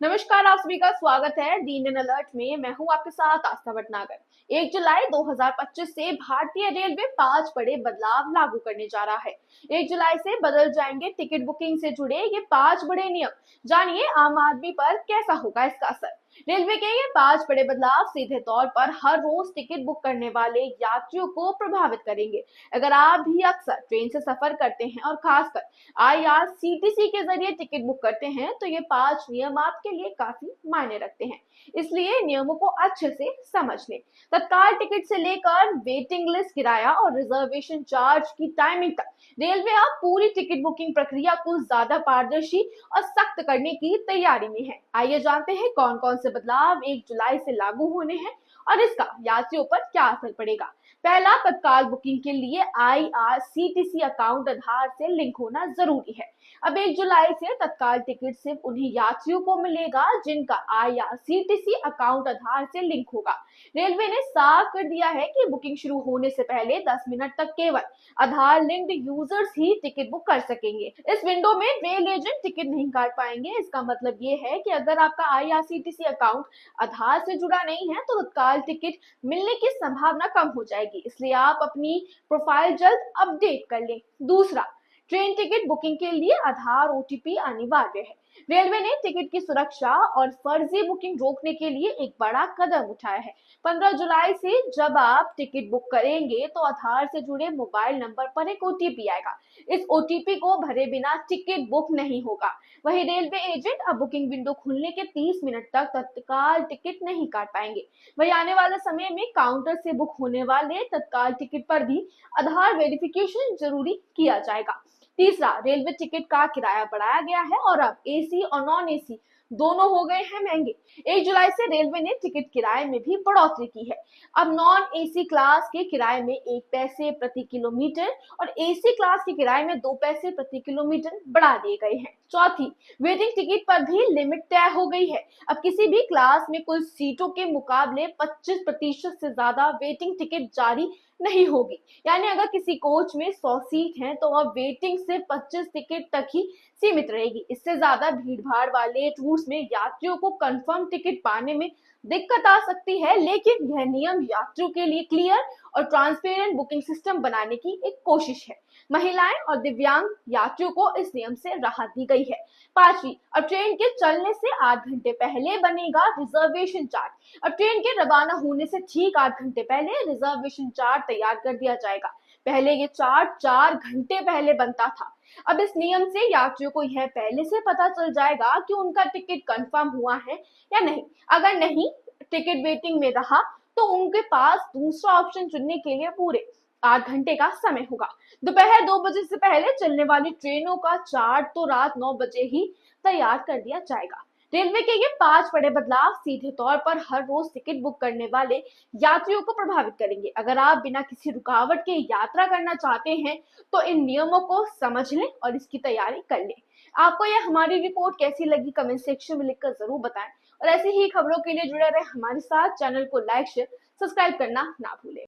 नमस्कार, आप सभी का स्वागत है दी इंडियन अलर्ट में। मैं हूं आपके साथ आस्था भटनागर। 1 जुलाई 2025 से भारतीय रेलवे 5 बड़े बदलाव लागू करने जा रहा है। 1 जुलाई से बदल जाएंगे टिकट बुकिंग से जुड़े ये 5 बड़े नियम। जानिए आम आदमी पर कैसा होगा इसका असर। रेलवे के ये 5 बड़े बदलाव सीधे तौर पर हर रोज टिकट बुक करने वाले यात्रियों को प्रभावित करेंगे। अगर आप भी अक्सर ट्रेन से सफर करते हैं और खासकर आईआरसीटीसी के जरिए टिकट बुक करते हैं तो ये 5 नियम आपके लिए काफी मायने रखते हैं। इसलिए नियमों को अच्छे से समझ लें। तत्काल टिकट से लेकर वेटिंग लिस्ट किराया और रिजर्वेशन चार्ज की टाइमिंग तक रेलवे अब पूरी टिकट बुकिंग प्रक्रिया को ज्यादा पारदर्शी और सख्त करने की तैयारी में है। आइए जानते हैं कौन कौन से बदलाव 1 जुलाई से लागू होने हैं और इसका यात्रियों पर क्या असर पड़ेगा। पहला, तत्काल बुकिंग के लिए आईआरसीटीसी अकाउंट आधार से लिंक होना जरूरी है। अब 1 जुलाई से तत्काल टिकट सिर्फ उन्हीं यात्रियों को मिलेगा जिनका आईआरसीटीसी अकाउंट आधार से लिंक होगा। रेलवे ने साफ कर दिया है कि बुकिंग शुरू होने से पहले 10 मिनट तक केवल आधार लिंक्ड यूजर्स ही टिकट बुक कर सकेंगे। इस विंडो में रेल एजेंट टिकट नहीं काट पाएंगे। इसका मतलब ये है कि अगर आपका आईआरसीटीसी अकाउंट आधार से जुड़ा नहीं है तो तत्काल टिकट मिलने की संभावना कम हो जाएगी। इसलिए आप अपनी प्रोफाइल जल्द अपडेट कर लें। दूसरा, ट्रेन टिकट बुकिंग के लिए आधार ओटीपी अनिवार्य है। रेलवे ने टिकट की सुरक्षा और फर्जी बुकिंग रोकने के लिए एक बड़ा कदम उठाया है। 15 जुलाई से जब आप टिकट बुक करेंगे तो आधार से जुड़े मोबाइल नंबर पर एक ओटीपी आएगा। इस ओटीपी को भरे बिना टिकट बुक नहीं होगा। वहीं रेलवे एजेंट अब बुकिंग विंडो खुलने के 30 मिनट तक तत्काल टिकट नहीं काट पाएंगे। वहीं आने वाले समय में काउंटर से बुक होने वाले तत्काल टिकट पर भी आधार वेरिफिकेशन जरूरी किया जाएगा। तीसरा, रेलवे टिकट का किराया बढ़ाया गया है और अब एसी और नॉन एसी दोनों हो गए हैं महंगे। 1 जुलाई से रेलवे ने टिकट किराए में भी बढ़ोतरी की है। अब नॉन एसी क्लास के किराए में 1 पैसे प्रति किलोमीटर और एसी क्लास के किराए में 2 पैसे प्रति किलोमीटर बढ़ा दिए गए हैं। चौथी, वेटिंग टिकट पर भी लिमिट तय हो गई है। अब किसी भी क्लास में कुल सीटों के मुकाबले 25% से ज्यादा वेटिंग टिकट जारी नहीं होगी। यानी अगर किसी कोच में 100 सीट हैं तो अब वेटिंग सिर्फ 25 टिकट तक ही सीमित रहेगी। इससे ज्यादा भीड़ भाड़ वाले टूर्स में यात्रियों को कंफर्म टिकट पाने में दिक्कत आ सकती है, लेकिन यह नियम यात्रियों के लिए क्लियर और ट्रांसपेरेंट बुकिंग सिस्टम बनाने की एक कोशिश है। महिलाएं और दिव्यांग यात्रियों को इस नियम से राहत दी गई है। पांचवी, अब ट्रेन के चलने से 8 घंटे पहले बनेगा रिजर्वेशन चार्ट। अब ट्रेन के रवाना होने से ठीक 8 घंटे पहले रिजर्वेशन चार्ट तैयार कर दिया जाएगा। पहले ये चार्ट 4 घंटे पहले बनता था। अब इस नियम से यात्रियों को यह पहले से पता चल जाएगा कि उनका टिकट कंफर्म हुआ है या नहीं। अगर नहीं टिकट वेटिंग में रहा तो उनके पास दूसरा ऑप्शन चुनने के लिए पूरे 8 घंटे का समय होगा। दोपहर 2 बजे से पहले चलने वाली ट्रेनों का चार्ट तो रात 9 बजे ही तैयार कर दिया जाएगा। रेलवे के ये 5 बड़े बदलाव सीधे तौर पर हर रोज टिकट बुक करने वाले यात्रियों को प्रभावित करेंगे। अगर आप बिना किसी रुकावट के यात्रा करना चाहते हैं तो इन नियमों को समझ लें और इसकी तैयारी कर लें। आपको यह हमारी रिपोर्ट कैसी लगी कमेंट सेक्शन में लिखकर जरूर बताएं और ऐसी ही खबरों के लिए जुड़े रहे हमारे साथ। चैनल को लाइक शेयर सब्सक्राइब करना ना भूलें।